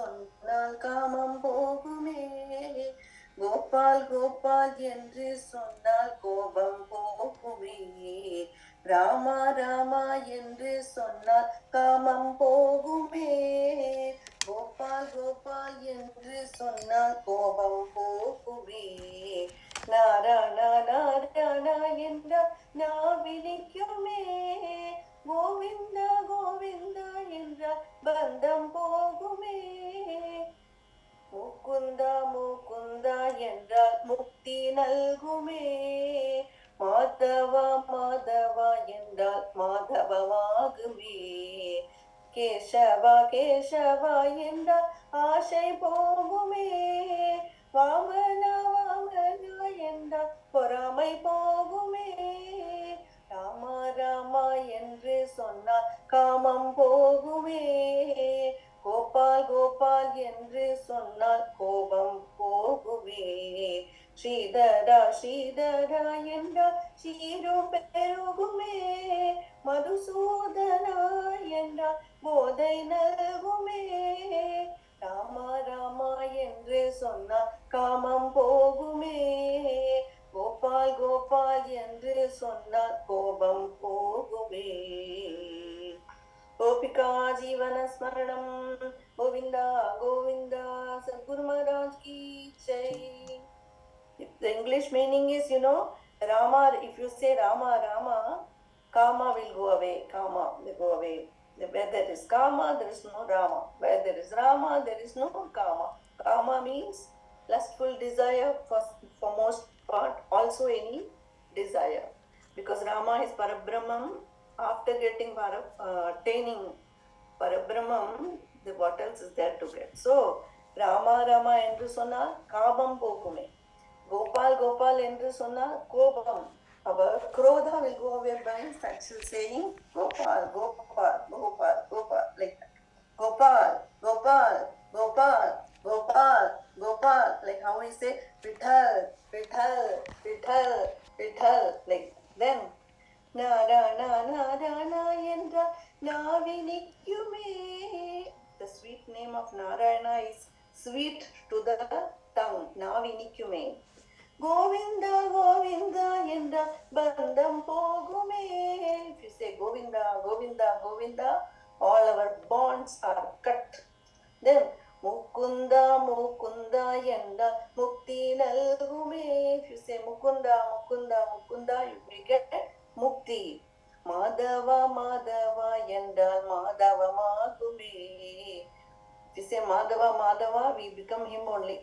சொன்னால் காமம் போகுமே. கோபால் கோபால் என்று சொன்னால் கோபம் போகுமே. ராமா ராமா என்று சொன்னால் காமம் போகுமே. கோபால் கோபால் என்று சொன்னால் கோபம் போகுமே. நாராயணா நாராயணா என்றால் நாவினிக்குமே. கோவிந்தா கோவிந்தா என்றால் பந்தம் போகுமே. முகுந்தா முகுந்தா என்றால் முக்தி நல்குமே. மாதவா மாதவா என்றால் மாதவமாகுமே. கேசவா கேசவா என்றால் ஆசை போகுமே. வாமனா வாமனா என்றால் பொறாமை போகுமே. ராமா ராமா என்று சொன்னால் காமம் போகுமே. கோபால் கோபால் என்று சொன்னால் கோபம் போகுமே. ஸ்ரீதரா ஸ்ரீதரா என்றால் சீரும் பெருகுமே. மதுசூதனா என்றால் போதை நல்குமே. ராமா ராமா என்று சொன்னால் காமம் போகுமே. கோபால் கோபால் என்று சொன்னால் கோபம் போகுமே. கோபிகா ஜீவன ஸ்மரணம். கோவிந்தா கோவிந்தா. சத்குரு மகாராஜ் கி Jai. The English meaning is, Rama, if you say Rama, Rama, Kama will go away. Kama will go away. Where there is Kama, there is no Rama. Where there is Rama, there is no Kama. Kama means lustful desire for most part, also any desire. Because Rama is Parabrahman. After getting attaining Parabrahman, what else is there to get? So, Rama Rama endru sonna Kabam pokume. Gopal Gopal endru sonna Kobam. Our Krodha will go away by actual saying Gopal Gopal Gopal Gopal, like that. Gopal Gopal Gopal Gopal Gopal, like how we say Vithal Vithal Vithal Vithal, like that. Then Narana Narana என்றால் நாவினிக்குமே. The sweet name of Narayana is sweet to the tongue. நாவினிக்குமே. Govinda Govinda என்றால் பந்தம் போகுமே. If you say Govinda Govinda Govinda, all our bonds are cut. Then Mukunda Mukunda என்றால் முக்தி நல்குமே. If you say Mukunda Mukunda Mukunda, you will get Mukti. Madhava Madhava என்றால் மாதவமாகுமே. If you say Madhava Madhava, we become him only.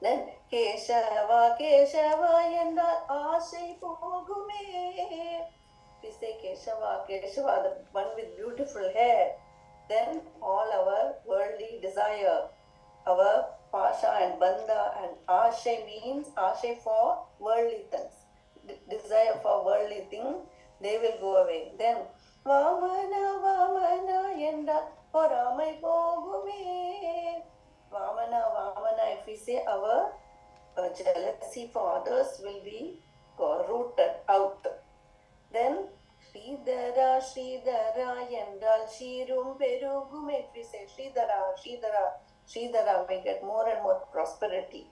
Then Keshava Keshava என்றால் ஆசை போகுமே. If you say Keshava Keshava, the one with beautiful hair, then all our worldly desire, our pasha and bandha and ashay means ashay for worldly things. Desire for worldly things, they will go away. Then Vāmana Vāmana என்றால் பொறாமை போகுமே. Vāmana Vāmana, if we say our jealousy for others will be rooted out. Then Sridhara Sridhara என்றால் சீரும் பெருகுமே. If we say Sridhara Sridhara Sridhara, we get more and more prosperity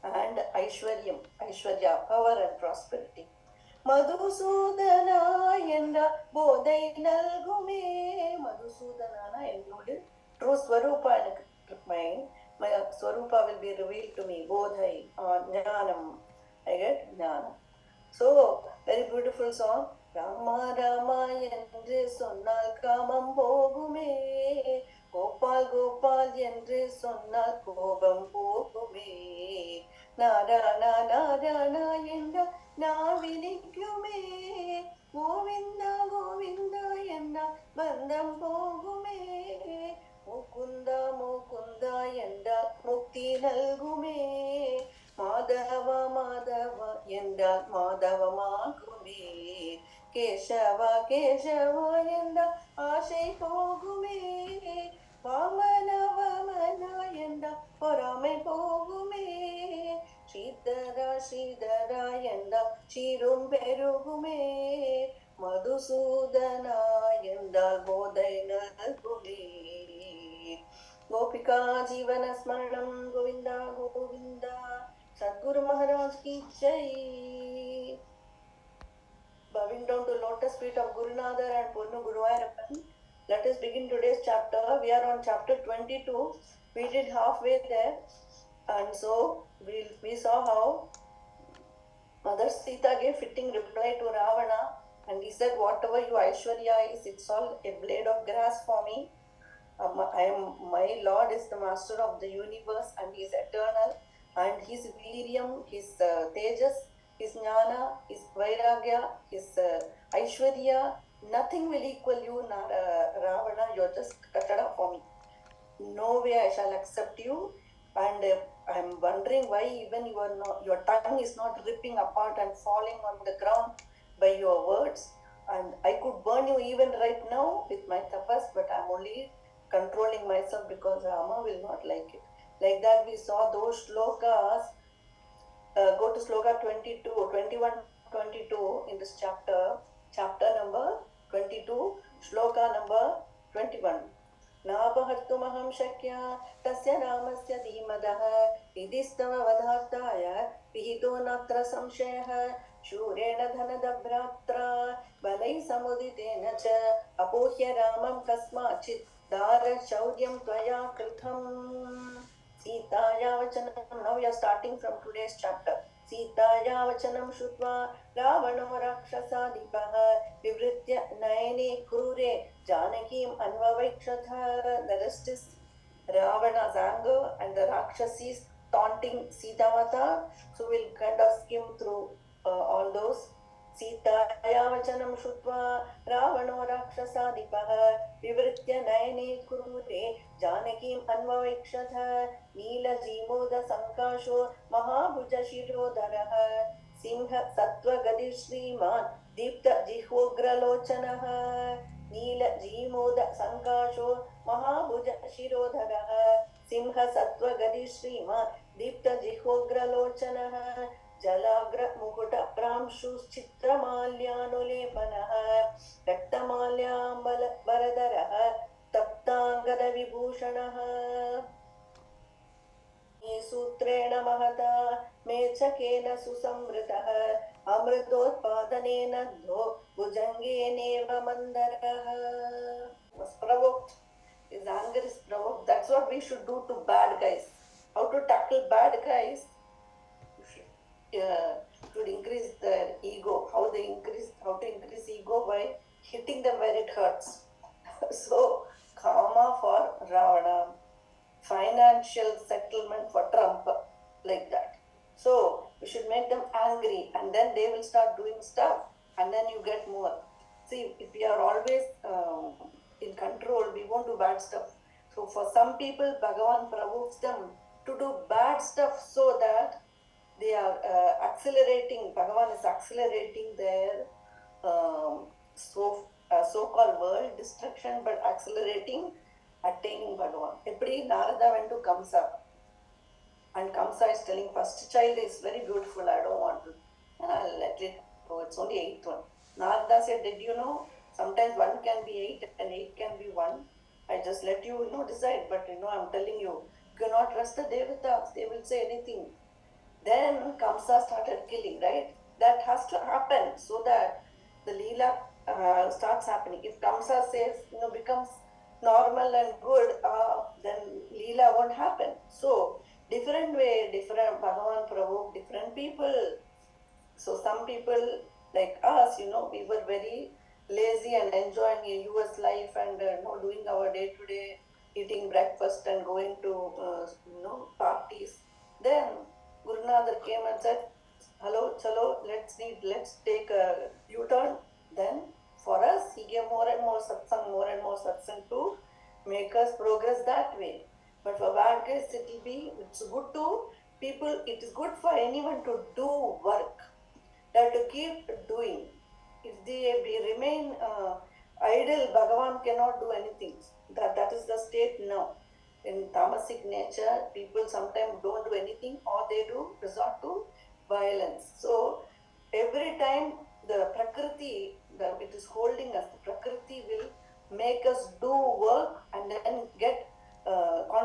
and Aishwaryam, Aishwarya, power and prosperity. Madhusudana என்றால் போதை நல்குமே. Madhusudana என்னோடு true Swarupa, my Swarupa will be revealed to me. Bodhai or Jnanam, I get Jnanam. So, very beautiful song. Rama Rama என்று சொன்னால் காமம் போகுமே. கோபால் கோபால் என்று சொன்னால் கோபம் போகுமே. நாராயணா நாராயணா என்றால் நாவினிக்குமே. கோவிந்தா கோவிந்தா என்றால் பந்தம் போகுமே. முகுந்தா முகுந்தா என்றால் முக்தி நல்குமே. மாதவா மாதவா என்றால் மாதவமாகுமே. கேசவா கேசவா என்றால் ஆசை போகுமே. வாமனா வாமனா என்றால் பொறாமை போகுமே. ஸ்ரீதரா ஸ்ரீதரா என்றால் சீரும் பெருகுமே. மதுசூதனா என்றால் போதை நல்குமே. Gopika Sabka Jivana Smaranam Govinda Govinda Sadguru Maharaj Ki Jai. Bowing down to lotus feet of Gurunadar and Ponnu Guruvayurappan. Let us begin today's chapter. We are on chapter 22. We did halfway there, and so we saw how Mother Seetā gave fitting reply to Ravana, and he said, "Whatever your Aishwarya is, it's all a blade of grass for me. My Lord is the master of the universe, and he is eternal, and his Viriam, his Tejas, his Jnana, his Vairagya, his Aishwarya, nothing will equal you, Ravana. You're just Kattada for me. No way I shall accept you, and I'm wondering why even your tongue is not ripping apart and falling on the ground by your words. And I could burn you even right now with my tapas, but I'm only controlling myself because Rama will not like it." Like that, we saw those shlokas. Go to shloka 21, 22 in this chapter number 22, shloka number 21. नापहर्तुमहं शक्या तस्य रामस्य धीमदः इदिस्तव वधार्ताय विहितो नात्र संशयः शूरेण धनदभ्रात्रा बलैः समुदितेन च अपोह्य रामं कस्माचित् दारशौर्यं त्वया कृतम्. सीताया वचनं. Now we are starting from today's chapter. सीताया वचनं श्रुत्वा रावणो राक्षसाधिपः विवृत्य नयने क्रूरे जानकीम् अन्ववैक्षथ. The rest is Ravana's anger and the Rākshasis taunting Seetavata. So we'll kind of skim through all those. सीताया वचनं श्रुत्वा रावणो राक्षसाधिपः विवृत्य नयने क्रूरे जानकीम् अन्ववैक्षथ. नीलजीमोदसङ्काशो महाभुजशिरोधरः सिंह सत्त्वगतिश्रीमान् दीप्तजिह्वोग्रलोचनः. नीलजीमोदसङ्काशो महाभुजशिरोधरः सिंह सत्त्वगतिश्रीमान् दीप्तजिह्वोग्रलोचनः. जलाग्रमुकुटप्रांशुश्चित्रमाल्यानुलेपनः रक्तमाल्याम्बरधरः तप्ताङ्गदविभूषणः. सूत्रेण महता मेचकेन सुसंवृतः अमृतोत्पादनेन धो भुजङ्गेनेव मन्दरः. Was provoked. His anger is provoked. That's what we should do to bad guys. How to tackle bad guys? Should increase their ego. How to increase ego? By hitting them where it hurts. So, karma for Ravana, financial settlement for Trump, like that. So, we should make them angry, and then they will start doing stuff, and then you get more. See, if we are always in control, we won't do bad stuff. So, for some people, Bhagavan provokes them to do bad stuff so that they are accelerating. Bhagavan is accelerating their so-called world destruction, but accelerating attaining Bhagavan. Eppadi Narada went to Kamsa, and Kamsa is telling first child is very beautiful, I don't want to, and I'll let it go, it's only 8th one. Narada said, did you know sometimes 1 can be 8 and 8 can be 1? I just let you decide, but I'm telling you, you cannot trust the Devatas, they will say anything. Then Kamsa started killing, right? That has to happen so that the Leela starts happening. If Kamsa says, becomes normal and good, then Leela won't happen. So, different Bhagavan provoked different people. So, some people like us, we were very lazy and enjoying a US life and doing our day-to-day, eating breakfast and going to, parties. Then Gurunadar came and said, hello, chalo, let's take a U-turn. Then for us, he gave more and more satsang to make us progress that way. But for bad guys, it's good to people, it is good for anyone to do work, that to keep doing. If they remain idle, Bhagavan cannot do anything. That is the state now. In tamasic nature, people sometimes don't do anything, or they do resort to violence. So every time the Prakriti, it is holding us, the Prakriti will make us do work and then get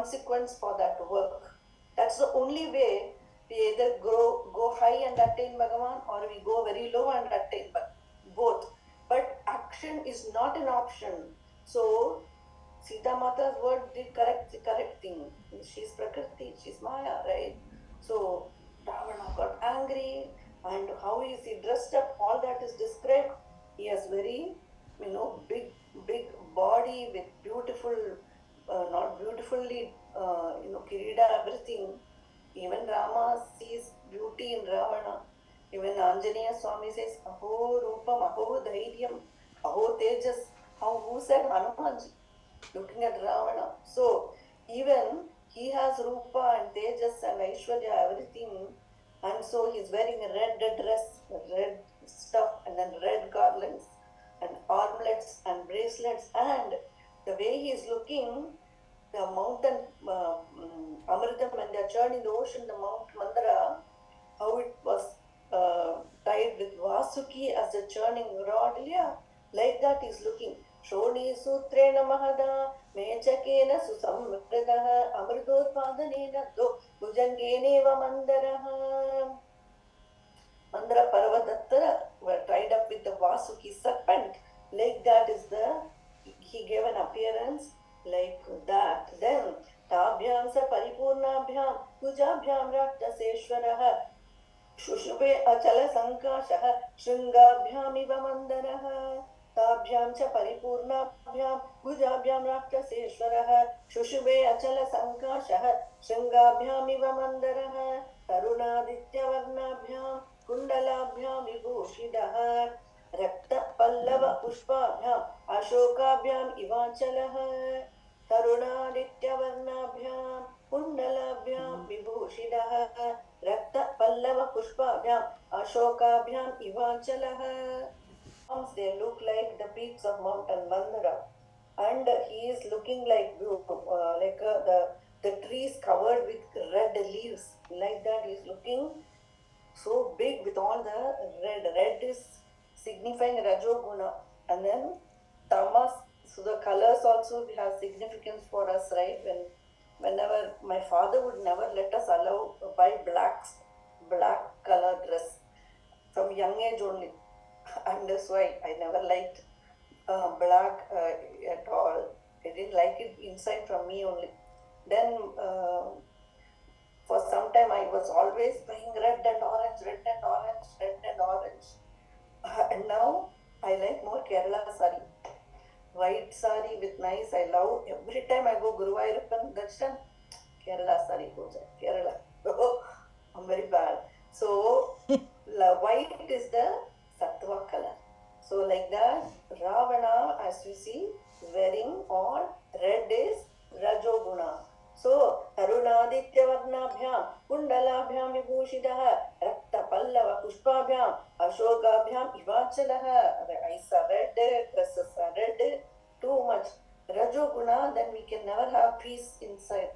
consequence for that work. That's the only way we either go high and attain Bhagavan, or we go very low and attain both. But action is not an option. So Seetā Mata's word did the correct thing. She's Prakriti, she's Maya, right? So Ravana got angry, and how is he dressed up? All that is described. He has very, big body with beautiful, not beautifully, kirida, everything. Even Rama sees beauty in Ravana. Even Anjaneya Swami says, Aho Rupam, Aho Dhairyam, Aho Tejas. Who said Hanumanji? Looking at Ravana. So, even he has Rupa and Tejas and Aishwarya, everything. And so he's wearing a red dress, red stuff, and then red garlands, and armlets and bracelets. And the way he is looking, the mountain Amritam, when they are churning the ocean, the Mount Mandara, how it was tied with Vasuki as a churning rod, yeah, like that he's looking. Shoni Sutrena Mahada, Mechakena Susamvritaha, Amridotpadanena Do, Bujangeneva Mandaraha. Mandara Parvadatta were tied up with the Vasuki serpent. Like that is he gave an appearance like that. Then Tabhyam sa Paripurnabhyam, Pujabhyam Raktaseshwaraha, Shushube Achala Sankashaha, Shringabhyam Iva Mandaraha. Tabhyam cha Paripurnabhyam, Pujabhyam Raktaseshwaraha, Shushube Achala Sankashaha, Shringabhyam Iva Mandaraha, Tarunaditya Varnabhyam, Kundalabhyam Vibhushidaha, Rakta Pallava Pushpabhyam, Ashokabhyam Ivachalaha, Tarunaditya Varnabhyam, Kundalabhyam Vibhushidaha, Rakta Pallava Pushpabhyam, Ashokabhyam Ivachalaha. They look like the peaks of Mountain Mandara, and he is looking like the trees covered with red leaves. Like that, he is looking so big with all the red. Red is signifying Rajoguna, and then Tamas. So the colors also have significance for us, right? Whenever my father would never let us buy black color dress from young age only. And that's why I never liked black at all. I didn't like it inside from me only. Then for some time I was always buying red and orange. And now I like more Kerala sari. White sari with nice, I love. Every time I go Guruvayurappan Darshan, Kerala sari goes at Kerala. I'm very bad. So white is the Sattva color. So like that, Ravana, as we see, wearing all red is Rajoguna. So Tarunaditya Varnabhyam, Kundalabhyam Vibhushidaha, Rakta Pallava Pushpabhyam, Ashokabhyam Ivachalaha. Eyes are red, dresses are red, too much. Rajoguna, then we can never have peace inside.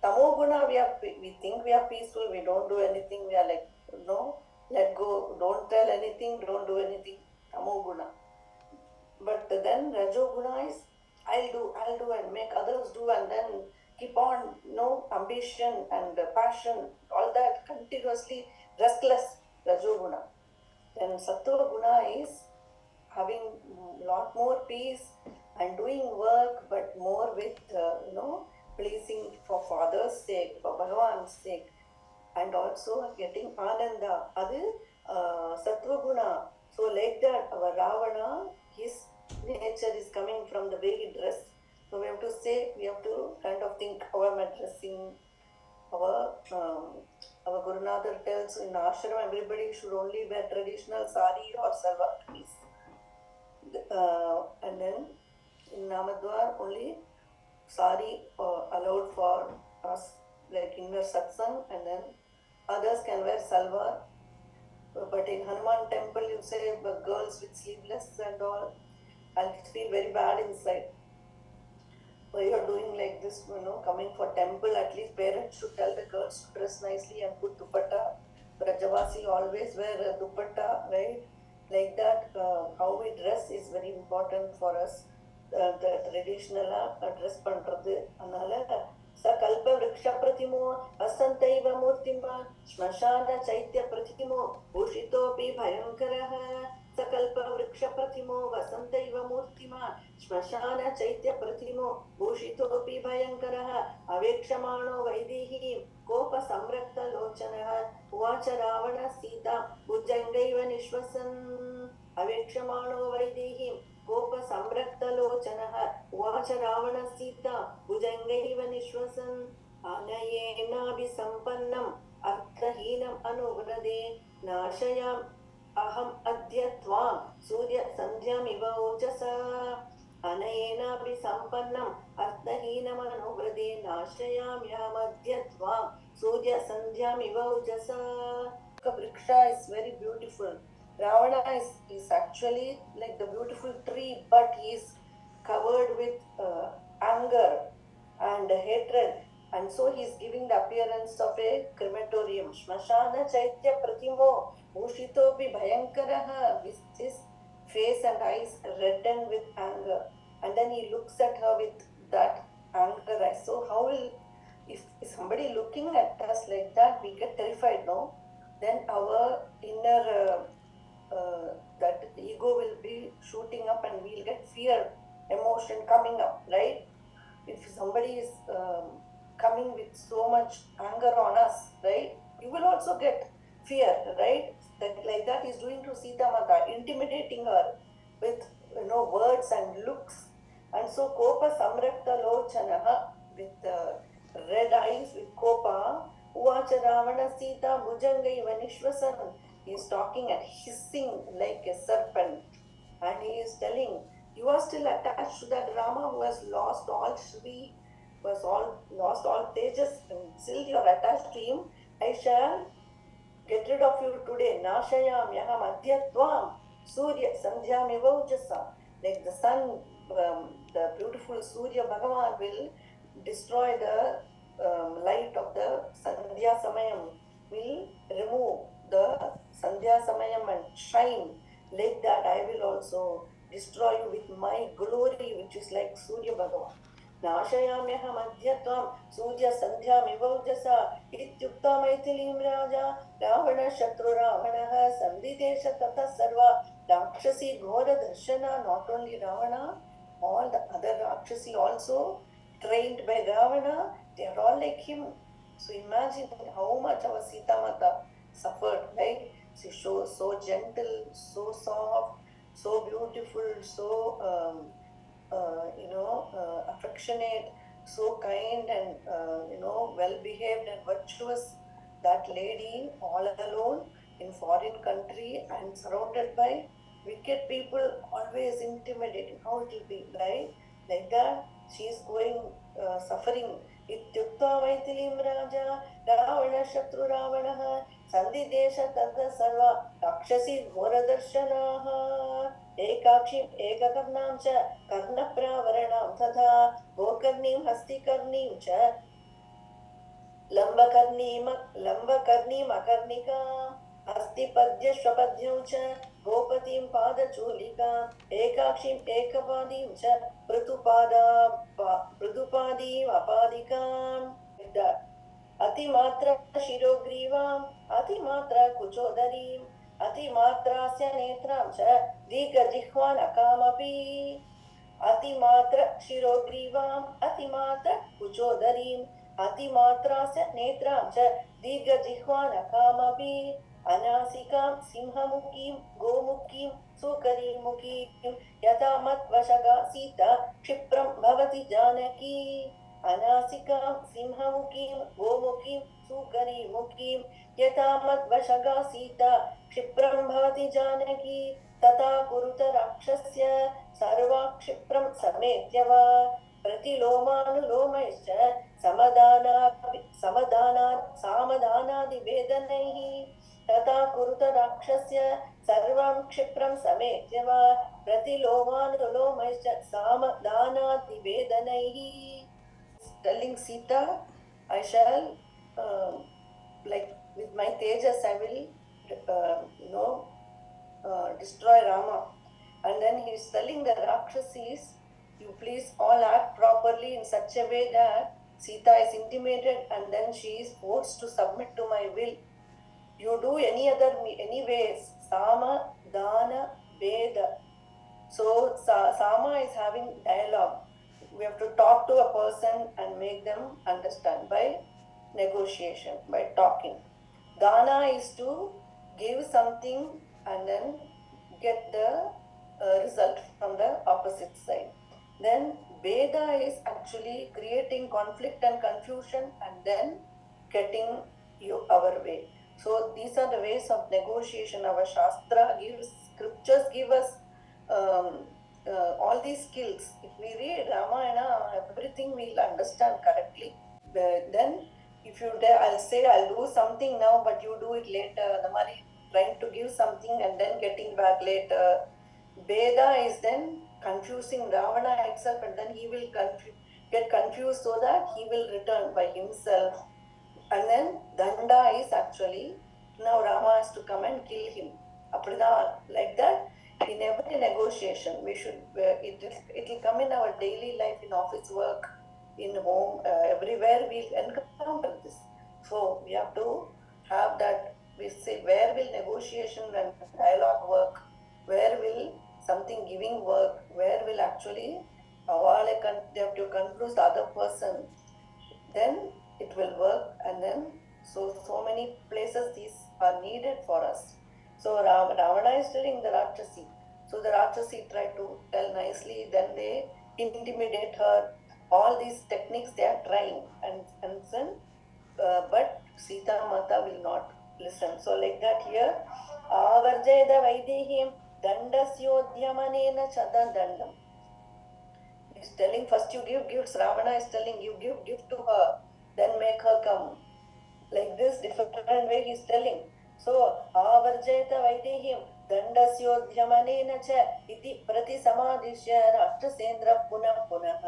Tamoguna, we think we are peaceful, we don't do anything, we are like, no, let go, don't tell anything, don't do anything. Tamoguna. But then Rajoguna is, I'll do and make others do, and then keep on, ambition and passion, all that continuously, restless, Rajoguna. Then Sattva Guna is having lot more peace and doing work, but more with, pleasing for Father's sake, for Bhagavan's sake, and also getting Ananda. Adu Sattva Guna. So like that, our Ravana, his nature is coming from the way he dress. So we have to kind of think how am I dressing. Our Gurunatha tells in ashram everybody should only wear traditional sari or salwar kameez. And then in Namadwar only sari allowed for us, like in your satsang, and then others can wear salwar. But in Hanuman temple, you say girls with sleeveless and all, I'll feel very bad inside. Why you're doing like this, coming for temple, at least parents should tell the girls to dress nicely and put dupatta. Brajavasi always wear a dupatta, right? Like that, how we dress is very important for us. The traditional dress pandrathu. Anala श्मशान चैत्य प्रतिमो भूषितोऽपि भयङ्करः सकल्पवृक्षप्रतिमो वसन्त इव मूर्तिमान् श्मशान चैत्य प्रतिमो भूषितोऽपि भयङ्करः अवेक्षमाणो वैदेहीं कोपसंरक्तलोचनः उवाच रावण सीता भुजङ्गैव निःश्वसन् अवेक्षमाणो वैदेहीं कोपसंरक्तलोचनः उवाच रावण सीता भुजङ्गैव निःश्वसन् अनयेनाभिसम्पन्नम् अर्थहीनम् अनुव्रदे नाशयाम् अहम् अद्य त्वां सूर्यसन्ध्यामिव ओजसा अनयेनाभिसम्पन्नम् अर्थहीनमनुव्रदे नाशयाम्यहमद्य त्वां सूर्यसन्ध्यामिव ओजसा. Vriksha is very beautiful. Ravana is actually like the beautiful tree, but he is covered with anger and hatred, and so he is giving the appearance of a crematorium. Shmashana chaitya pratimo bhushitopi bhayankaraha, with his face and eyes reddened with anger, and then he looks at her with that anger eyes. So how will, if somebody looking at us like that, we get terrified, no? Then our inner that ego will be shooting up and we'll get fear emotion coming up, right? If somebody is coming with so much anger on us, right, you will also get fear, right? That like that he's doing to Seetā Mata, intimidating her with words and looks. And so kopa samrakta lochanaha, with red eyes, with kopa, uvacha ravana Seetā bhujangaiva nishvasan, he is talking and hissing like a serpent, and he is telling, you are still attached to that Rama who has lost all Shri, lost all Tejas, and still you are attached to him. I shall get rid of you today. Nashayam yaham adya tvam surya sandhyam ivojasa. Like the sun, the beautiful Surya Bhagavan will destroy the light of the Sandhya Samayam, will remove the Sandhya Samayam and shine. Like that I will also destroy you with my glory, which is like Surya Bhagavan. नाशयाम्यहम अद्य त्वां सूर्य सन्ध्यामिवौजसा इत्युक्त्वा मैथिलीं राजा रावण शत्रु रावणः सन्दिदेश ततः सर्वा राक्षसी घोरदर्शना. Not only Ravana, all the other Rakshasi also trained by Ravana, they are all like him. So imagine how much our Seetā Mata suffered, right? She shows so gentle, so soft, so beautiful, so affectionate, so kind and well behaved and virtuous. That lady all alone in foreign country and surrounded by wicked people, always intimidating. How it will be, right? Like that she is going suffering. इत्युक्त्वा मैथिलीं राजा रावण शत्रु रावणः सन्दिदेश ततः सर्वा राक्षसी घोरदर्शनाः एकाक्षीम् एककर्णां च कर्णप्रावरणां तथा गोकर्णीं हस्तिकर्णीं च लम्बकर्णीम् अकर्णिकाम् हस्तिपद्यश्वपद्यौ च गोपतीं पादचूलिकाम् एकाक्षीम् एकपादीं च पृथुपादीम् अपादिकाम्. अतिमात्रा शिरोग्रीवाम् अतिमात्रा कुचोदरीम् अतिमात्रास्य नेत्रां च दीर्घजिह्वानकामपि. अतिमात्र शिरोग्रीवाम् अतिमात्र कुचोदरीम् अतिमात्रास्य नेत्रां च दीर्घजिह्वानकामपि. अनासिकां सिंहमुखीं गोमुखीं सुकरीमुखीं यथा मत्वशगा सीता क्षिप्रं भवति जानकी. अनासिकां सिंहमुखीं गोमुखीं सुकरीमुखीं यथा मत्वशगा सीता क्षिप्रं भवति जानकी. तथा कुरुत राक्षस्य सर्वा क्षिप्रं समेत्य वा प्रतिलोमानुलोमैश्च सामदानादिवेदनैः. तथा कुरुत राक्षस्य सर्वं क्षिप्रं समेत्य वा प्रतिलोमानुलोमैश्च सामदानादिवेदनैः. Telling Seetā, I shall like with my tejas I will destroy Rama. And then he is telling the Rākshasis, you please all act properly in such a way that Seetā is intimated and then she is forced to submit to my will. You do any ways, Sama, Dana, Veda. So Sama is having dialogue. We have to talk to a person and make them understand by negotiation, by talking. Dana is to give something and then get the result from the opposite side. Then Veda is actually creating conflict and confusion and then getting you our way. So these are the ways of negotiation. Our Shastra gives, scriptures give us all these skills. If we read Ramayana, everything we'll understand correctly. Then if you dare, I'll say I'll do something now, but you do it later. The money trying to give something and then getting back later. Veda is then confusing Ravana itself, and then he will get confused so that he will return by himself. And then Danda is actually, now Rama has to come and kill him. Like that, in every negotiation, we should, it will come in our daily life, in office work, in home, everywhere we'll encounter this. So we have to have that. We say, where will negotiation and dialogue work? Where will something giving work? Where will actually they have to confuse the other person? Then it will work. And then so many places these are needed for us. So Ravana is telling the Rākshasi. So the Rākshasi try to tell nicely, then they intimidate her. All these techniques they are trying, and then but Seetā Mata will not listen. So like that here, Avarjeda Vaidehim Dandasyodhyamanena Chada Dandam. He's telling first you give gifts. Ravana is telling you give gift to her, then make her come. Like this, different way he's telling. So, Avarjeta Vaidehim Dandasyodhyamanena cha iti prati samadishya Rākṣasendra punah punah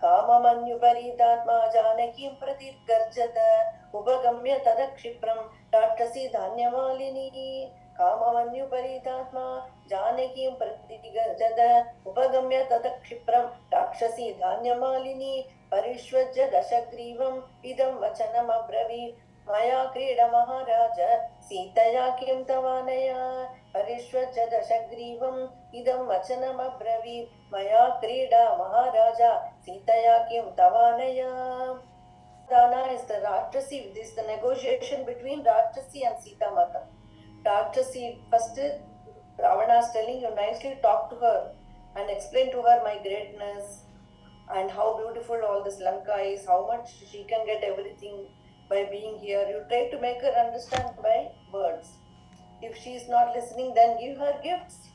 Kamamanyuparitatma Janakim prati garjata Upagamya tadakshipram Rākṣasi dhanyamalini Kamamanyuparitatma Janakim prati garjata Upagamya tadakshipram Rākṣasi dhanyamalini Parishvajya dashagrivam idam vachanam abravi Maya krida maharaja Seetaya kim tavanaya Parishvajya dashagrivam idam vachanam abravi Maya krida maharaja Seetaya kim tavanaya. Dana is the Rākṣasi. This is the negotiation between Rākṣasi and Seetā Mata. Rākṣasi, first Ravana is telling you nicely, talk to her and explain to her my greatness and how beautiful all this Lanka is, how much she can get everything by being here. You try to make her understand by words. If she is not listening, then give her gifts.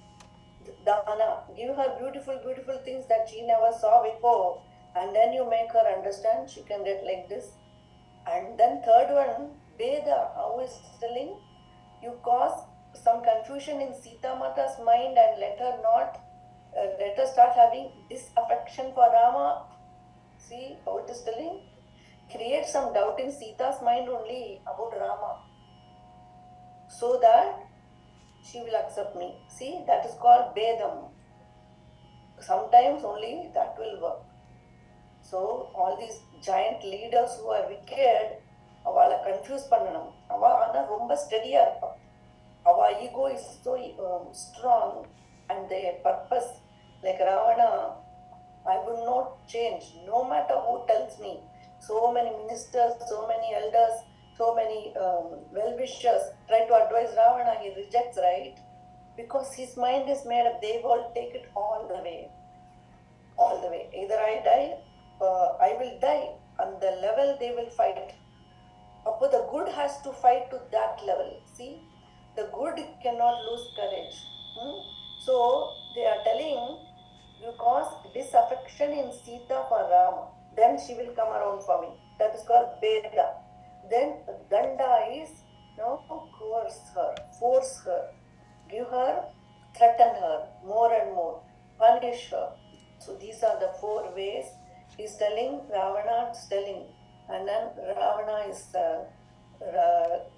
Dana, give her beautiful, beautiful things that she never saw before, and then you make her understand, she can get like this. And then third one, Veda, how is telling, you cause some confusion in Seetā Mata's mind and let her start having disaffection for Rama. See how it is telling? Create some doubt in Sita's mind only about Rama, so that she will accept me. See, that is called Vedam. Sometimes only that will work. So all these giant leaders who are wicked, avala confuse பண்ணணும். அவ ஆனா ரொம்ப ஸ்டெடியா இருப்பா. Our ego is so strong, and their purpose, like Ravana, I will not change no matter who tells me. So many ministers, so many elders, so many well-wishers try to advise Ravana, he rejects, right? Because his mind is made up, they will take it all the way. All the way. Either I die, I will die. On the level they will fight. But the good has to fight to that level. See, the good cannot lose courage. So they are telling, you cause disaffection in Seetā for Rama, then she will come around for me. That is called Veda. Then Danda is coerce her, force her, give her, threaten her more and more, punish her. So these are the four ways he's telling. Ravana is telling, and then Ravana is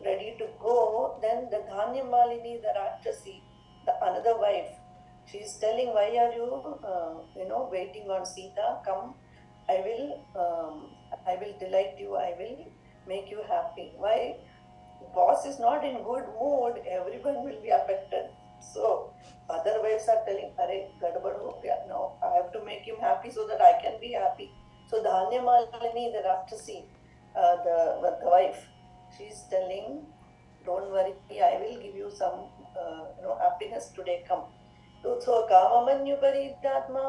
ready to go. Then the Dhanyamalini, the Rākṣasi, the another wife, she is telling, why are you waiting on Seetā? Come, I will delight you, I will make you happy. Why? boss is not in good mood, everyone will be affected. So other wives are telling, "Arey, gadbad ho gaya. No, I have to make him happy so that I can be happy." So Dhanya Malini, the Rakshasi, the wife, she's telling, "Don't worry, I will give you some, happiness today. Come." So काममन्युपरीतात्मा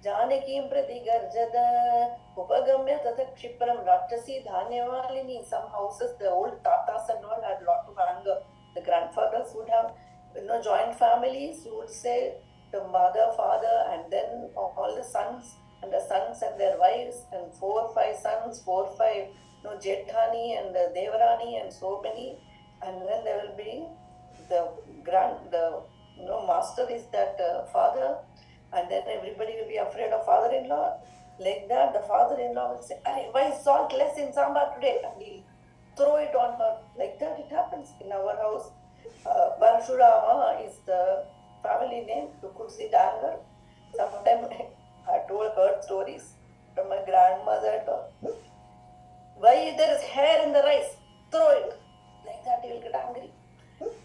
जानकीं प्रति गर्जत उपगम्य तत क्षिप्रं राक्षसी धान्यमालिनी. Some houses, the old tatas and all had lot of anger. The grandfathers would have, joint families. You would say the mother, father, and then all the sons, and the sons and their wives, and 4 or 5 sons, 4 or 5, Jethani and Devarani, and so many. And then there will be the master is that father, and then everybody will be afraid of father-in-law. Like that, the father-in-law will say, "Why is salt less in sambar today?" And he'll throw it on her. Like that, it happens in our house. Parashurama is the family name. You could see the anger. Sometimes I heard stories from my grandmother. Why there is hair in the rice? Throw it. Like that, he will get angry.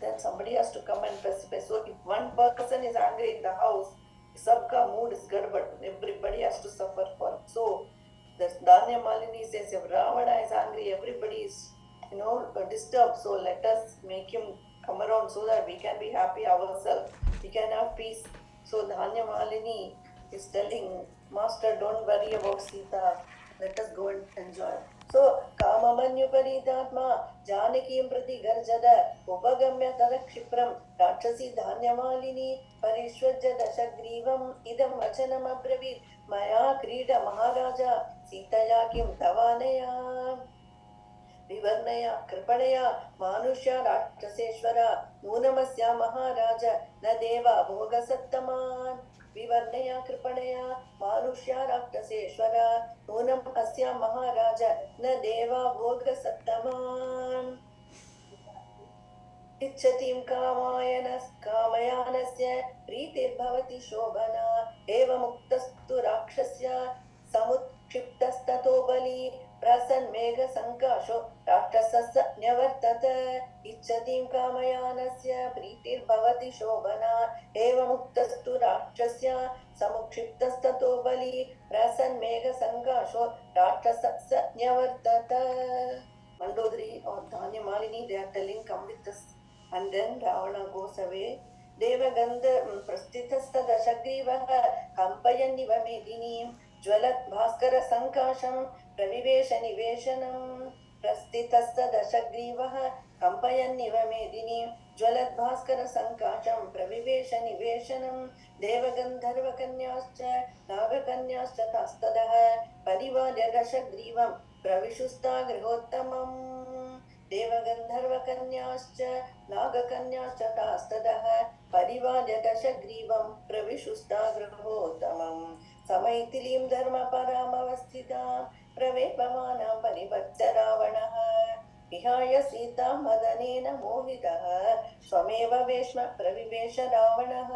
Then somebody has to come and specify. So if one person is angry in the house, sabka mood is gadbad. Everybody has to suffer for it. So the Dhanya Malini says, if Ravana is angry, everybody is, disturbed. So let us make him come around so that we can be happy ourselves. We can have peace. So Dhanya Malini is telling, Master, don't worry about Seetā. Let us go and enjoy. So काममन्युपरीतात्मा जानकीं प्रति गर्जत उपगम्य तदक्षिप्रं राक्षसी धान्यमालिनी परिष्वज्य दशग्रीवम् इदं वचनमब्रवीत् मया creed महाराज सीतया किं तवानया विवर्णया कृपणया मानुष्य राक्षसेश्वर नूनमस्या महाराज न देवा भोगसत्तमान् विवर्णया कृपणया मानुष्य राक्षसेश्वर नूनम् अस्या महाराज न देवा भोगसत्तमान् इच्छतीं कामयानस्य प्रीतिर्भवति शोभना एवमुक्तस्तु राक्षस्य समुत्क्षिप्तस्ततो बली प्रसन्मेघसङ्काशो राक्षसस्य न्यवर्तत इच्छतीं कामयानस्य प्रीतिर्भवति शोभना एवमुक्तस्तु राक्षस्य समुत्क्षिप्तस्ततो बली प्रसन्मेघसङ्काशो राक्षसस्य न्यवर्तत. Mandodari or Dhanya Malini, they are telling, come with us. And then Ravana goes away. Devagandha prastithastha dashagrivaha kampayanniva mediniim jwalat bhaskara sankasham pravivesha niveshanam. Prastithastha dashagrivaha kampayanniva mediniim jwalat bhaskara sankasham pravivesha niveshanam. Devagandharva kanyascha nagakanyascha tastadaha parivalya dashagrivam प्रविशुस्ता गृहोत्तमम् देवगन्धर्वकन्याश्च नागकन्याश्च तास्ततः परिवार्य दशग्रीवं प्रविशुस्ता गृहोत्तमम् समैथिलीं धर्मपरामवस्थितां प्रवेपमानां परिवत्स रावणः विहाय सीतां मदनेन मोहितः स्वमेव वेश्म प्रविवेश रावणः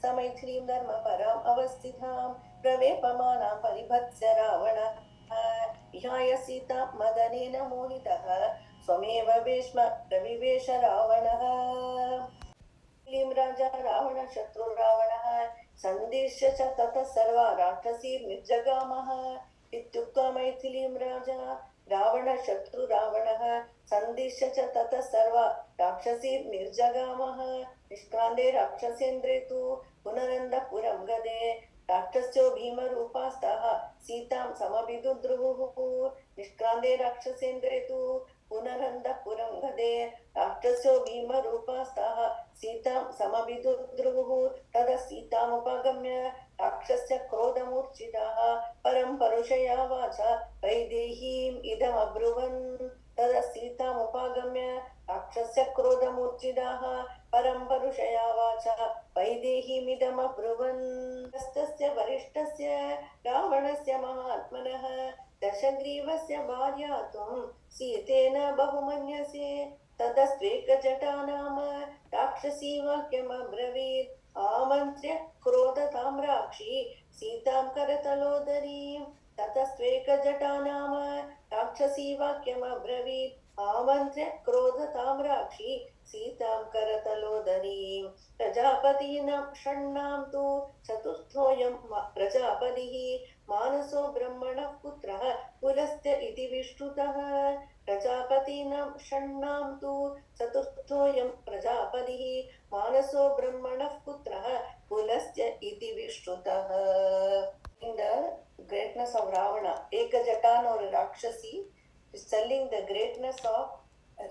समैथिलीं धर्मपराम् अवस्थितां प्रवेपमानां परिभत्स रावणः विहाय सीता मदनेन मोहितः स्वमेव वेश्म प्रविवेश रावणः. राजा रावण शत्रु रावणः सन्दिश्य च ततः सर्वा राक्षसी निर्जगामः इत्युक्त्वा मैथिलीं राजा रावण शत्रु रावणः सन्दिश्य च ततः सर्वा राक्षसी निर्जगामः निष्क्रान्ते राक्षसेन्द्रे तु पुनरन्दपुरं गदे राक्षस्यो भीमरूपास्ताः सीतां समभिदुद्रुवुः निष्क्रान्ते राक्षसेन्द्रे तु पुनरन्दपुरं गदे राक्षस्यो भीमरूपास्ताः सीतां समभिदुद्रुवुः तदा सीतामुपगम्य राक्षस्य क्रोधमूर्छिताः परं परुषया वाचा वैदेहीम् इदमब्रुवन् तदा सीतामुपगम्य राक्षस्य क्रोधमूर्छिताः परं परुषया वाचा वैदेहीमिदमब्रुवन् तस्य वरिष्ठस्य रावणस्य महात्मनः दशग्रीवस्य भार्या त्वं सीतेन बहुमन्यसे ततस्त्वेकजटा नाम राक्षसी वाक्यमब्रवीत् आमन्त्र्य क्रोधतां राक्षी सीतां करतलोदरीं ततस्त्वेकजटा नाम Rākṣasī vakyam abravīt āmantrya krodhatāṃ rākṣī Seetāṃ karatalodarim Prajapatīnam षण्णां tu चतुर्थोऽयं प्रजापतिः मानसो ब्रह्मणः पुत्रः पुलस्त्य इति विष्णुतः प्रजापतीनां षण्णां तु चतुर्थोऽयं प्रजापतिः मानसो ब्रह्मणः पुत्रः पुलस्त्य इति विष्णुतः. In the greatness of Ravana, Ekajatan or Rakshasi is telling the greatness of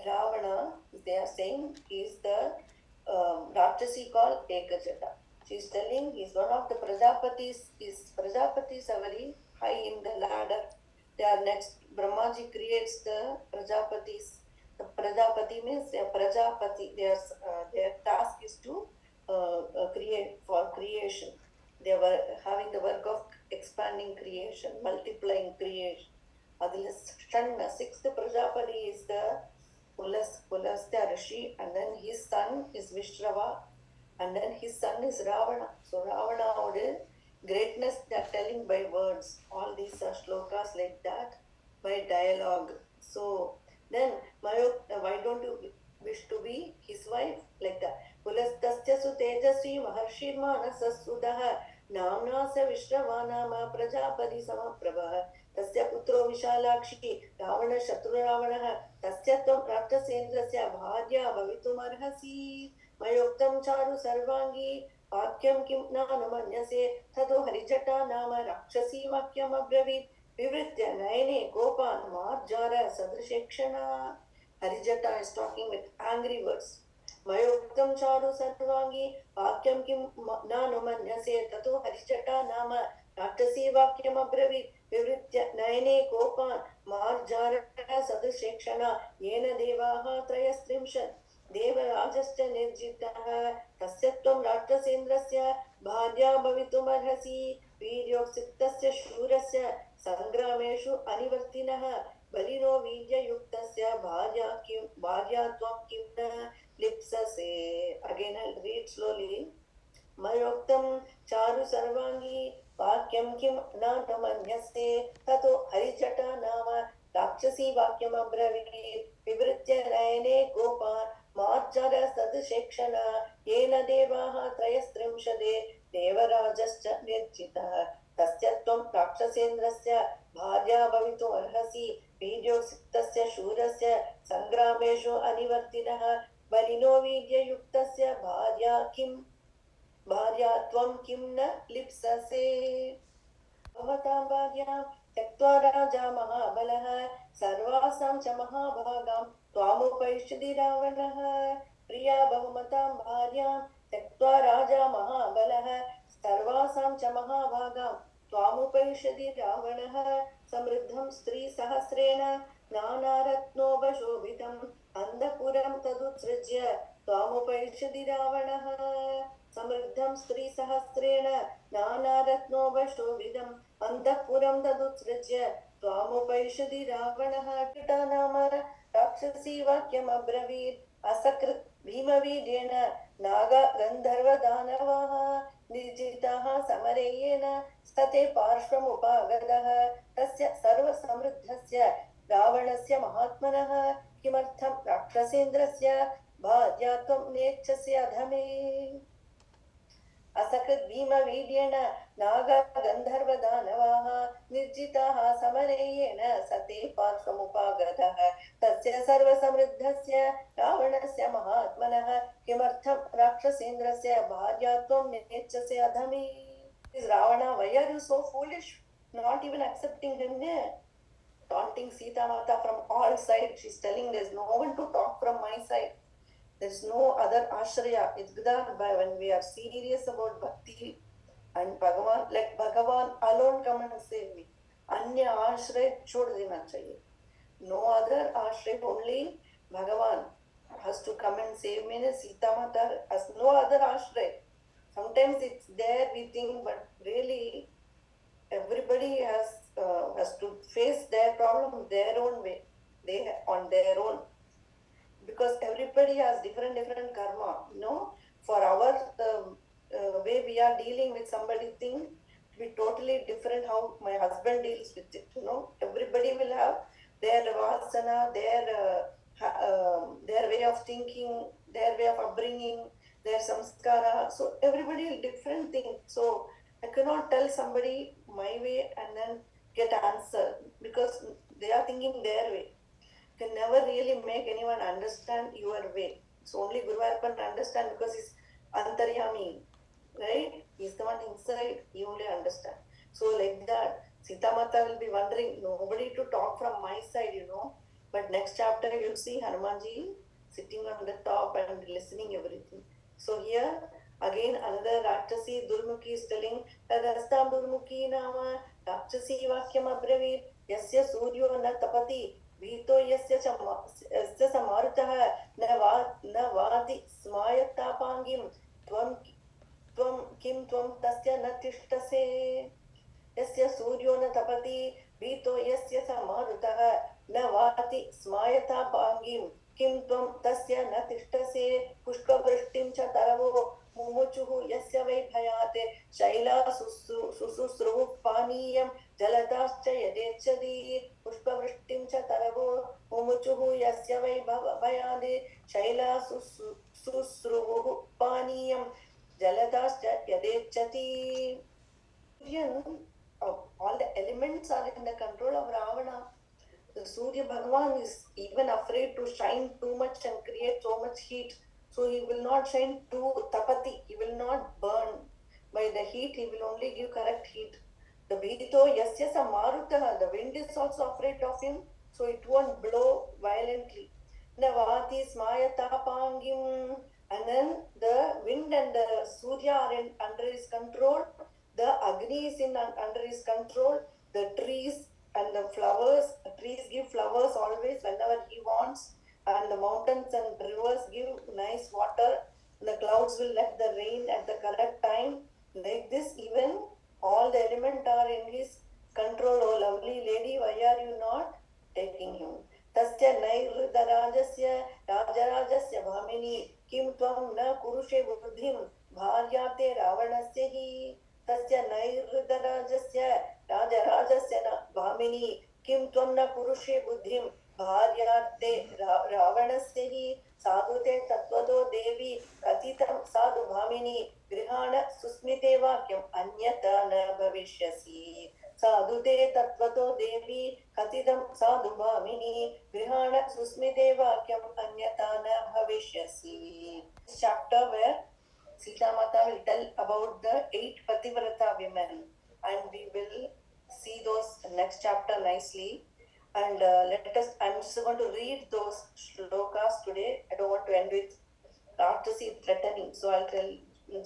Ravana. They are saying he is the Rakshasi called Ekajata. She is telling he is one of the Prajapatis. His Prajapatis are very high in the ladder. They are next. Brahmaji creates the Prajapatis. The Prajapati means they are Prajapati. Their task is to create for creation. They were having the work of expanding creation, multiplying creation. Adil Shanna, sixth Prajapati is the Pulasthya Rishi, and then his son is Vishrava, and then his son is Ravana. So Ravana would greatness they are telling by words. All these are shlokas like that by dialogue. So then why don't you wish to be his wife like that? Pulastasya su tejasvi maharshir manasasudah नाम्नास्य विश्रवानाम Prajapati समप्रभः तस्य पुत्रो विशालाक्षी रावण शत्रुरावणः तस्य त्वं राक्षसेन्द्रस्य भार्या भवितुमर्हसि मयोक्तं चारु सर्वाङ्गी वाक्यं किं नानुमन्यसे ततो हरिजटा नाम राक्षसी वाक्यम् अब्रवीत् विवृत्य नयने गोपान् मार्जार सदृशेक्षणा. Harijata is talking with angry words. मयोक्तं चारु सर्वाङ्गी वाक्यं किं नानुमन्यसे ततो हरिजटा नाम राक्षसी वाक्यम् अब्रवीत् विवृत्य नयने कोपान् मार्जार सदृशेक्षणा येन देवाः त्रयस्त्रिंशत् देवराजश्च निर्जितः तस्य त्वं राक्षसेन्द्रस्य भार्या भवितुमर्हसि वीर्योत्सिक्तस्य शूरस्य सङ्ग्रामेषु अनिवर्तिनः बलिनो वीर्ययुक्तस्य भार्या त्वं किं न लिप्ससे. Again I'll read slowly. मयोक्तं चारु सर्वाङ्गी वाक्यं किं नानुमन्यसे ततो हरिजटा नाम राक्षसी वाक्यम् अब्रवीत् विवृत्य नयने गोपान् मार्जर सदृशेक्षणा येन देवाः त्रयस्त्रिंशदे देवराजश्च निर्जितः तस्य त्वं राक्षसेन्द्रस्य भार्या भवितुमर्हसि वीर्योत्सिक्तस्य शूरस्य सङ्ग्रामेषु अनिवर्तिनः बलिनो वीर्ययुक्तस्य भार्या त्वं किं न लिप्ससे. भवतां भार्यां त्यक्त्वा राजा महाबलः सर्वासां च महाभागां त्वामुपैष्यति रावणः. प्रिया बहुमतां भार्यां त्यक्त्वा राजा महाबलः सर्वासां च महाभागां त्वामुपैष्यति रावणः. समृद्धं स्त्रीसहस्रेण नानारत्नोपशोभितम् अन्धपुरं तदुत्सृज्य त्वामुपैष्यति रावणः. समृद्धं स्त्रीसहस्रेण नानारत्नोपशोभितम् अन्धपुरं तदुत्सृज्य त्वामुपैष्यति रावणः. नाम राक्षसी वाक्यम् अब्रवीत् असकृत् भीमवीर्येण नागगन्धर्वदानवाः निर्जिताः समरेयेन सते पार्श्वमुपागतः तस्य सर्वसमृद्धस्य रावणस्य महात्मनः किमर्थं राक्षसेन्द्रस्य भार्या त्वं नेच्छसि अधमे. असकृत् भीमवीर्येण नागगन्धर्वदानवाः निर्जिताः समरेयेन सते पार्श्वमुपागतः तस्य सर्वसमृद्धस्य रावणस्य महात्मनः किमर्थं राक्षसेन्द्रस्य भार्या त्वं नेच्छसि अधमे. Is Ravana, why are you so foolish? Not even accepting him there. Taunting Seetā Mata from all sides. She's telling there's no one to talk from my side. There's no other ashraya. It's done by when we are serious about bhakti and Bhagavan, let Bhagavan alone come and save me. Anya ashraya chhod dena chahiye. No other ashraya, only Bhagavan has to come and save me. Seetā Mata has no other ashraya. Sometimes it's there we think, but really everybody has to face their problem their own way. They on their own. Because everybody has different karma, for our way we are dealing with somebody thing to be totally different how my husband deals with it, everybody will have their vasana, their way of thinking, their way of upbringing, their samskara. So everybody different thing. So I cannot tell somebody my way and then get answer because they are thinking their way. You can never really make anyone understand your way. So only Guru can understand because he's antaryami, right? He's the one inside, he only understand. So like that, Seetā Mata will be wondering, nobody to talk from my side, But next chapter you'll see Hanumanji sitting on the top and listening everything. So here again another Rākshasi Durmukhi is telling Tadastam Durmukhi Nama Rākshasi Vakyam Abravir Yasya Suryo Na Tapati Vito Yasya Samarutah Na Vadi Smayatapangim Tvam Kim Tvam Tasya Na Tishtase यस्य सूर्यो न तपति भीतो यस्य समारुतः न वाति स्मायतापाङ्गीं किं त्वं तस्य न तिष्ठसे पुष्पवृष्टिं च तरवो मुमुचुः यस्य वै भयात् शैला शुश्रूषुः पानीयं जलदाश्च यदेच्छति पुष्पवृष्टिं च तरवो मुमुचुः यस्य वै भयात् शैला शुश्रूषुः पानीयं जलदाश्च यदेच्छति. All the elements are in the control of Ravana. The Surya Bhagavan is even afraid to shine too much and create so much heat. So he will not shine too tapati. He will not burn. By the heat, he will only give correct heat. The Bhito Yasya Maruta, the wind is also afraid of him. So it won't blow violently. Navati Smaya Tapangim. And then the wind and the Surya are under his control. The Agni is under his control. The trees and the flowers, trees give flowers always whenever he wants, and the mountains and rivers give nice water. The clouds will let the rain at the correct time. Like this, even all the elements are in his control. Oh lovely lady, why are you not taking him? Tasya nairudharajasya rajarajasya bhamini kim tvam na kurushe buddhim bharyate ravanasya hi. तस्य नैर्हृदराजस्य राजराजस्य न भामिनी किं त्वं न पुरुषे बुद्धिं भार्यार्थे रावणस्य हि साधुते तत्त्वतो देवी कथितं साधु भामिनी गृहाण सुस्मिते वाक्यम् अन्यथा न भविष्यसि साधुते तत्त्वतो देवी कथितं साधु भामिनी गृहाण सुस्मिते वाक्यम् अन्यथा न भविष्यसि. Chapter where Seetā Mata will tell about the 8 Pativrata women, and we will see those next chapter nicely. And I'm just going to read those shlokas today. I don't want to end with Rākshasi threatening, so I'll tell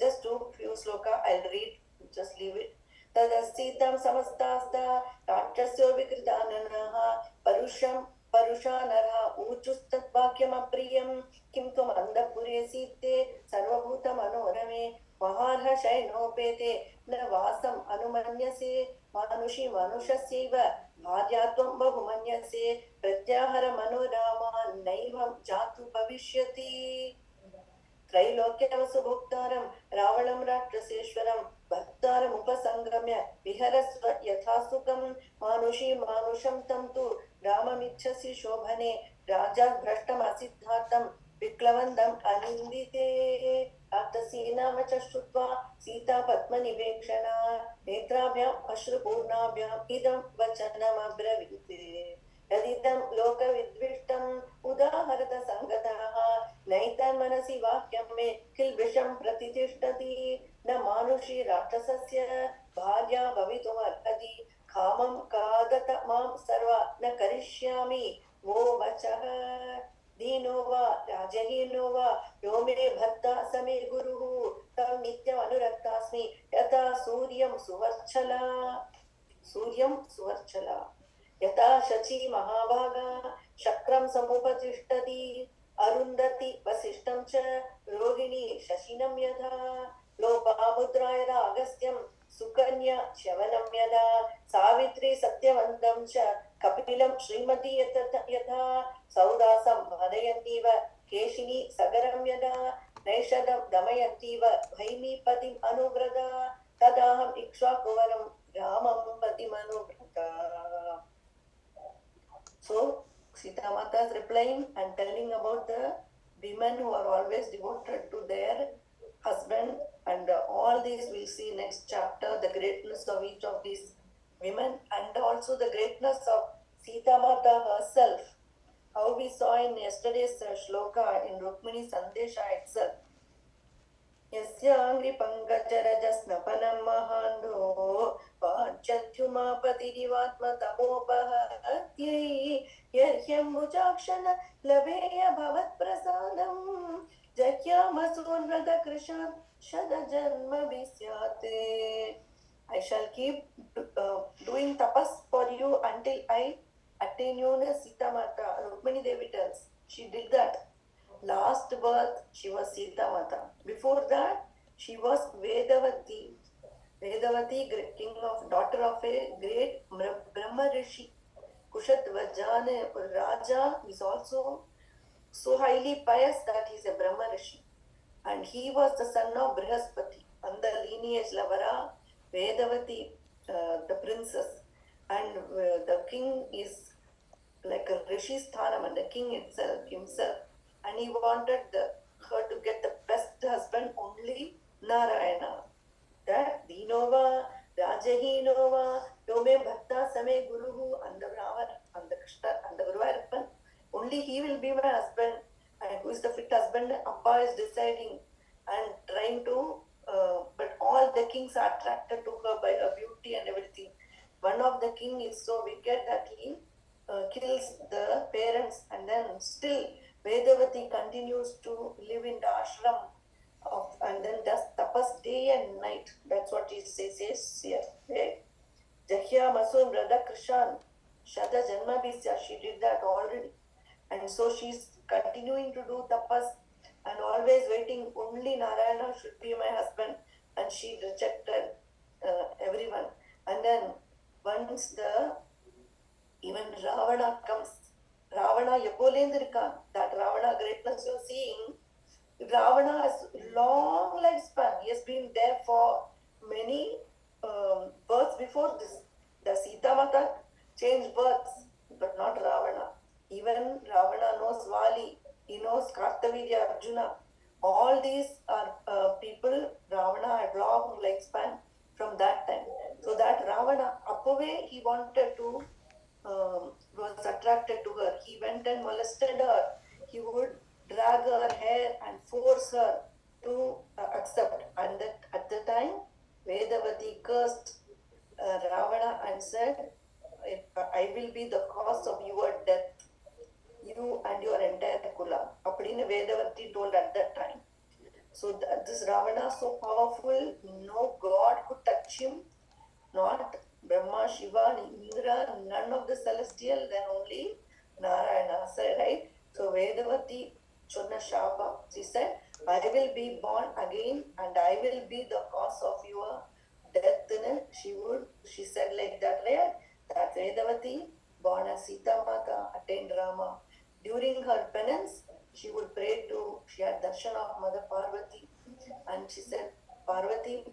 just do few sloka. I'll read, just leave it. Tadasitam samastasta Rākshasyo vikritananaha parusham Parushanara Uchustat Vakyam Apriyam Kim Tum Andapure Site Sarvabhuta Manorame Maharha Shainopete Navasam Anumanyase Manushi Manushaseva Bharyatvam Bahumanyase Pratyahara Manorama Naivam Jatu Bhavishyati त्रैलोक्यवसुभोक्तारं रावणं राक्षसेश्वरं भक्तारम् उपसंगम्य विहरस्व यथा सुखं मानुषी मानुषं तं तु राममिच्छसि शोभने राजा भ्रष्टमसिद्धार्थं विक्लवन्दम् अनिन्दिते राक्षसी नाम च श्रुत्वा सीता पद्मनिवेक्षणा नेत्राभ्याम् अश्रुपूर्णाभ्याम् इदं वचनमब्रवीत् यदिदं लोकविद्विष्टम् उदाहरत संगतः नैतन् मनसि वाक्यं मे किल्बिषं प्रतितिष्ठति न मानुषी राक्षसस्य भार्या भवितुमर्हति कामं खादत मां सर्वा न करिष्यामि वो वचः दीनो वा राजहीनो वा यो मे भर्ता स मे गुरुः तं नित्यम् अनुरक्तास्मि यथा सूर्यं सुवर्चला यथा शची महाभागा शक्रं समुपतिष्ठति अरुन्धति वसिष्ठं च रोहिणी शशिनं यथा लोपामुद्राय अगस्त्यं सुकन्या श्यवनं यथा सावित्री सत्यवन्तं च कपिलं श्रीमती यथा सौदासं वदयन्तीव केशिनी सगरं यदा नैषधं दमयन्तीव भैमीपतिम् अनुव्रता तदाहम् इक्ष्वाकुवरं रामं पतिमनुव्रता. So Mata is replying and telling about the women who are always devoted to their husband, and all these we'll see next chapter, the greatness of each of these women, and also the greatness of Seetā Mata herself, how we saw in yesterday's Shloka in Rukmini Sandesha itself. Yasyangri Pankajarajasnapanam Mahando Panchantyumapatirivātma tamopahatyai Yarhyam Mujakshana Labeya Bhavat Prasadam Jahyamasurvrata Krishan Shadajanma Visyate. I shall keep doing tapas for you until I attain you, Seetā Mata. Rukmini Devi tells. She did that. Last birth, she was Seetā Mata. Before that, she was Vedavati. Vedavati, daughter of a great Brahma Rishi. Kushatvajana Raja is also so highly pious that he is a Brahma Rishi. And he was the son of Brihaspati. And the lineage Lavara, Vedavati, the princess. And the king is like a Rishi Sthanam, and the king himself. And he wanted her to get the best husband, only Narayana. That Dinova, Rajahinova, Yome Bhatta Same Guruhu, and the Rāvaṇa, and the Krishna, and the Guruvayurappan. Only he will be my husband. And who is the fit husband? Appa is deciding and trying to, but all the kings are attracted to her by her beauty and everything. One of the king is so wicked that he kills the parents, and then still Vedavati continues to live in the ashram and then does tapas day and night. That's what he says here. Jahya Masun Radha Krishan Shada Janma Bisya. She did that already. And so she's continuing to do tapas and always waiting, only Narayana should be my husband. And she rejected everyone. And then once even Ravana comes, Ravana Yapolendirika, that Ravana greatness you're seeing, Ravana has long lifespan. He has been there for many births before this. The Seetā Mata changed births, but not Ravana. Even Ravana knows Vali, he knows Kartavirya, Arjuna. All these are people. Ravana had long lifespan from that time. So that Ravana, Appove, he wanted to, was attracted to her. He went and molested her. He would drag her hair and force her to accept. And that at the time, Vedavati cursed Ravana and said, I will be the cause of your death, you and your entire Kula. Appadina Vedavati told at that time. So this Ravana so powerful, no god could touch him, not Brahma, Shiva, Indra, none of the celestial, then only Narayana. Said, right? So Vedavati Chonna Shapa, she said, I will be born again and I will be the cause of your death. She said like that, right? That Vedavati, born as Seetā Mata, attained Rama. During her penance, she would pray to, she had darshan of Mother Parvati, and she said, Parvati,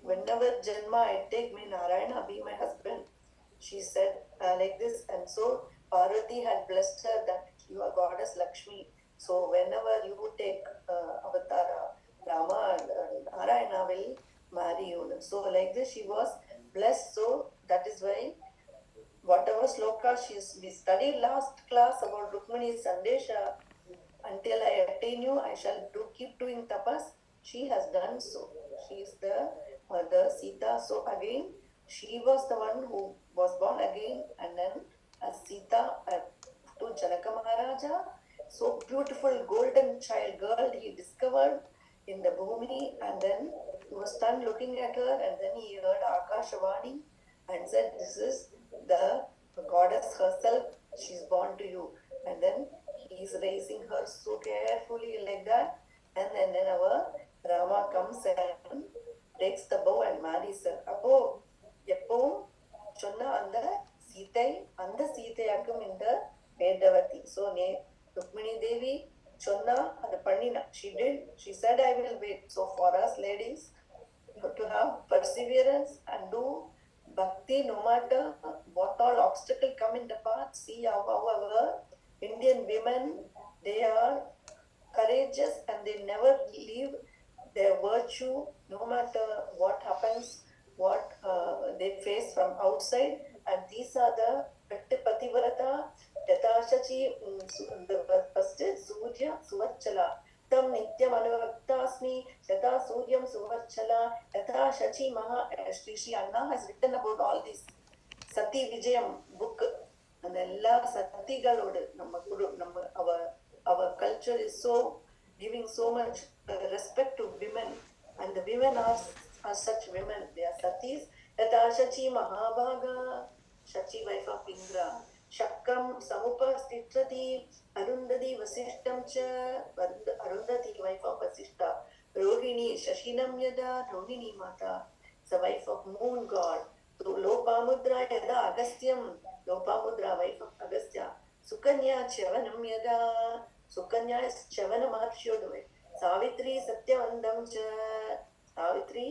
whenever Janma I take, may Narayana be my husband. She said like this, and so Parvati had blessed her that you are goddess Lakshmi. So whenever you take Avatara, Rama and Narayana will marry you. So like this, she was blessed. So that is why whatever sloka we studied last class about Rukmini Sandesha, until I attain you, I shall keep doing tapas. She has done so. She is the mother Seetā. So again, she was the one who was born again, and then as Seetā to Janaka Maharaja. So beautiful golden child girl he discovered in the Bhumi, and then he was stunned looking at her, and then he heard Akashavani and said, this is the goddess herself, she's born to you. And then he is raising her so carefully like that, and then our Rama comes and takes the bow and marries her. Appo, Yappo, Chonna and the Seetā, and the Seethayakum in the Vedavati. So, Rukmini Devi, Chonna, and the Pannina, she said, I will wait. So, for us ladies, to have perseverance and do bhakti, no matter what all obstacle come in the path. See however Indian women, they are courageous and they never leave their virtue no matter what happens, what they face from outside. And these are the Pativrata, Tāci, the first is Surya Suvachala. Tam Nityam Anuvaktasmi, Yata Suryam Suvachala, Yata Shachi Maha. Shri Anna has written about all this. Sati Vijayam book. And எல்லா சக்திகளோடு our culture is so giving so much respect to women, and the women are such women. They are satis. Yata Shachi Mahabhaga, Shachi wife of Indra. Shakam Samupasthitrati, Arundhati Vasishṭam cha, Arundhati wife of Vasishṭha. Rohini Shashinam Yada, Rohini Mata, the wife of moon god. So Lopamudra Yada Agastyam, Lopamudra wife of Agastya. Sukanya Chavanam Yada, Sukanya is Chavana Maharshodu. Savitri Satyavandam cha, Savitri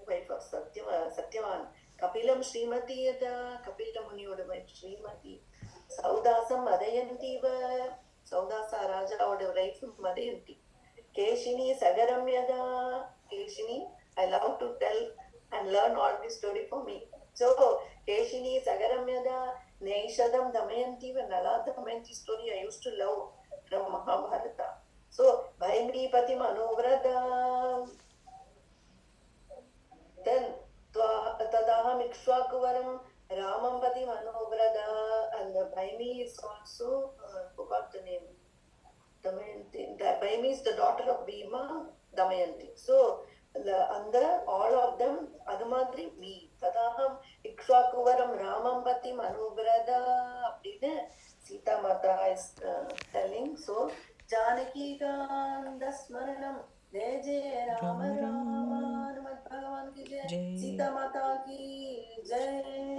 wife of Satyavan. Kapilam Srimati Yada, Kapila Muniodu wife Srimati. Saudasam Madayanti va, Saudasa Raja or wife of Madayanti. Keshini Sagaram Yada, Keshini, I love to tell and learn all this story for me. So, Keshini Sagaram Yada, Neishadam Damayanti, and Nala Damayanti story I used to love from Mahabharata. So, Bhaimri Pati Manovrata. Then, Tadaham Ikshvakuvaram, Ramam Pati Manovrata, and the Bhaimi is also, forgot the name. Damayanti. Bhaimi is the daughter of Bhima, Damayanti. So, under all of them, Adumadri, me. Tadaham Ikshvakuvaram Ramam Pati Manubrada, Abdine, Seetā Mata is telling. So, Janaki Kanda Smaranam, Jai Jai Rama Rama, Bhagavan ki Jai, Seetā Mata ki Jai.